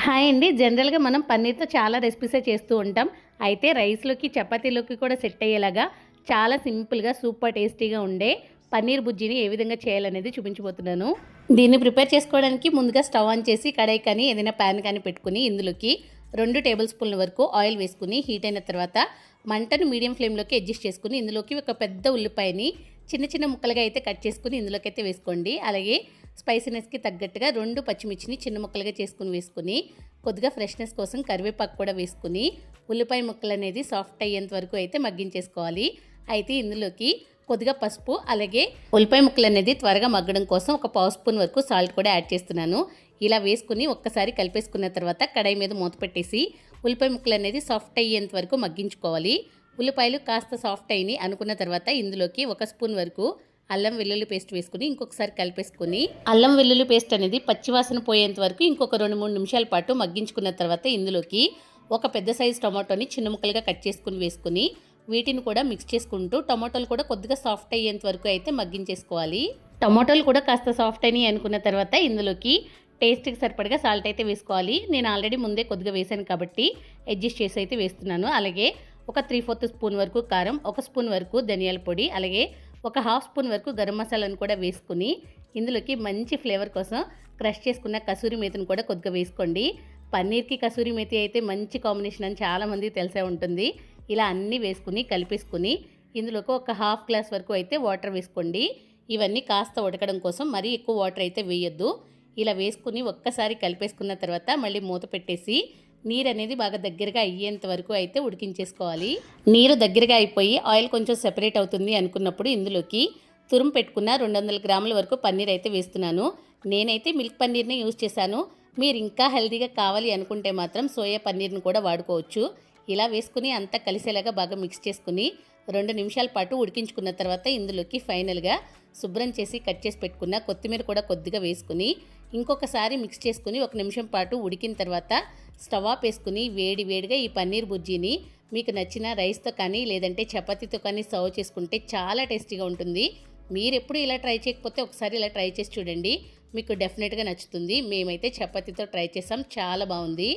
Hi అండి. జనరల్‌గా మనం పన్నీర్‌తో చాలా రెసిపీసే చేస్తూ ఉంటాం. అయితే రైస్‌లోకి, చపాతీలోకి కూడా సెట్ అయ్యేలాగా చాలా సింపుల్‌గా, సూపర్ టేస్టీగా ఉండే పన్నీర్ బుజ్జిని ఏ విధంగా చేయాలనేది చూపించబోతున్నాను. దీన్ని ప్రిపేర్ చేసుకోవడానికి ముందుగా స్టవ్ ఆన్ చేసి కడాయి కానీ, ఏదైనా ప్యాన్ కానీ పెట్టుకొని ఇందులోకి 2 టేబుల్ స్పూన్ల వరకు ఆయిల్ వేసుకుని హీట్ అయిన తర్వాత మంటను మీడియం ఫ్లేమ్‌లోకి అడ్జస్ట్ చేసుకొని ఇందులోకి ఒక పెద్ద ఉల్లిపాయని చిన్న చిన్న ముక్కలుగా అయితే కట్ చేసుకొని ఇందులోకైతే వేసుకోండి. అలాగే స్పైసీనెస్కి తగ్గట్టుగా 2 పచ్చిమిర్చిని చిన్న ముక్కలుగా వేసుకుని కొద్దిగా ఫ్రెష్నెస్ కోసం కరివేపాకు కూడా వేసుకుని ఉల్లిపాయ ముక్కలు అనేది సాఫ్ట్ అయ్యేంత వరకు అయితే మగ్గించేసుకోవాలి. అయితే ఇందులోకి కొద్దిగా పసుపు, అలాగే ఉల్లిపాయ ముక్కలు అనేది త్వరగా మగ్గడం కోసం ఒక పావు స్పూన్ వరకు సాల్ట్ కూడా యాడ్ చేస్తున్నాను. ఇలా వేసుకుని ఒక్కసారి కలిపేసుకున్న తర్వాత కడాయి మీద మూత పెట్టేసి ఉల్లిపాయ ముక్కలు అనేది సాఫ్ట్ అయ్యేంత వరకు మగ్గించుకోవాలి. ఉల్లిపాయలు కాస్త సాఫ్ట్ అయినాయి అనుకున్న తర్వాత ఇందులోకి 1 స్పూన్ వరకు అల్లం వెల్లుల్లి పేస్ట్ వేసుకుని ఇంకొకసారి కలిపేసుకుని అల్లం వెల్లుల్లి పేస్ట్ అనేది పచ్చివాసన పోయేంత వరకు ఇంకొక 2-3 నిమిషాల పాటు మగ్గించుకున్న తర్వాత ఇందులోకి ఒక పెద్ద సైజు టొమాటోని చిన్న ముక్కలుగా కట్ చేసుకుని వేసుకుని వీటిని కూడా మిక్స్ చేసుకుంటూ టొమాటోలు కూడా కొద్దిగా సాఫ్ట్ అయ్యేంత వరకు అయితే మగ్గించేసుకోవాలి. టొమాటోలు కూడా కాస్త సాఫ్ట్ అయినాయి అనుకున్న తర్వాత ఇందులోకి టేస్ట్కి సరిపడగా సాల్ట్ అయితే వేసుకోవాలి. నేను ఆల్రెడీ ముందే కొద్దిగా వేసాను కాబట్టి అడ్జస్ట్ చేసి అయితే వేస్తున్నాను. అలాగే ఒక 3/4 స్పూన్ వరకు కారం, 1 స్పూన్ వరకు ధనియాల పొడి, అలాగే ఒక హాఫ్ స్పూన్ వరకు గరం మసాలాను కూడా వేసుకుని ఇందులోకి మంచి ఫ్లేవర్ కోసం క్రష్ చేసుకున్న కసూరి మేతిని కూడా కొద్దిగా వేసుకోండి. పన్నీర్కి కసూరి మేతి అయితే మంచి కాంబినేషన్ అని చాలామందికి తెలిసే ఉంటుంది. ఇలా అన్నీ వేసుకుని కలిపేసుకుని ఇందులోకి ఒక హాఫ్ గ్లాస్ వరకు అయితే వాటర్ వేసుకోండి. ఇవన్నీ కాస్త ఉడకడం కోసం మరీ ఎక్కువ వాటర్ అయితే వేయొద్దు. ఇలా వేసుకుని ఒక్కసారి కలిపేసుకున్న తర్వాత మళ్ళీ మూత పెట్టేసి నీరు అనేది బాగా దగ్గరగా అయ్యేంత వరకు అయితే ఉడికించేసుకోవాలి. నీరు దగ్గరగా అయిపోయి ఆయిల్ కొంచెం సెపరేట్ అవుతుంది అనుకున్నప్పుడు ఇందులోకి తురుము పెట్టుకున్న 200 గ్రాముల వరకు పన్నీర్ అయితే వేస్తున్నాను. నేనైతే మిల్క్ పన్నీర్ని యూజ్ చేశాను. మీరు ఇంకా హెల్తీగా కావాలి అనుకుంటే మాత్రం సోయా పన్నీర్ని కూడా వాడుకోవచ్చు. ఇలా వేసుకుని అంతా కలిసేలాగా బాగా మిక్స్ చేసుకుని 2 నిమిషాల పాటు ఉడికించుకున్న తర్వాత ఇందులోకి ఫైనల్గా శుభ్రం చేసి కట్ చేసి పెట్టుకున్న కొత్తిమీర కూడా కొద్దిగా వేసుకుని ఇంకొకసారి మిక్స్ చేసుకుని 1 నిమిషం పాటు ఉడికిన తర్వాత స్టవ్ ఆఫ్ వేసుకుని వేడిగా ఈ పన్నీర్ బుజ్జీని మీకు నచ్చిన రైస్తో కానీ లేదంటే చపాతీతో కానీ సర్వ్ చేసుకుంటే చాలా టేస్టీగా ఉంటుంది. మీరు ఎప్పుడు ఇలా ట్రై చేయకపోతే ఒకసారి ఇలా ట్రై చేసి చూడండి, మీకు డెఫినెట్గా నచ్చుతుంది. మేమైతే చపాతీతో ట్రై చేసాం, చాలా బాగుంది.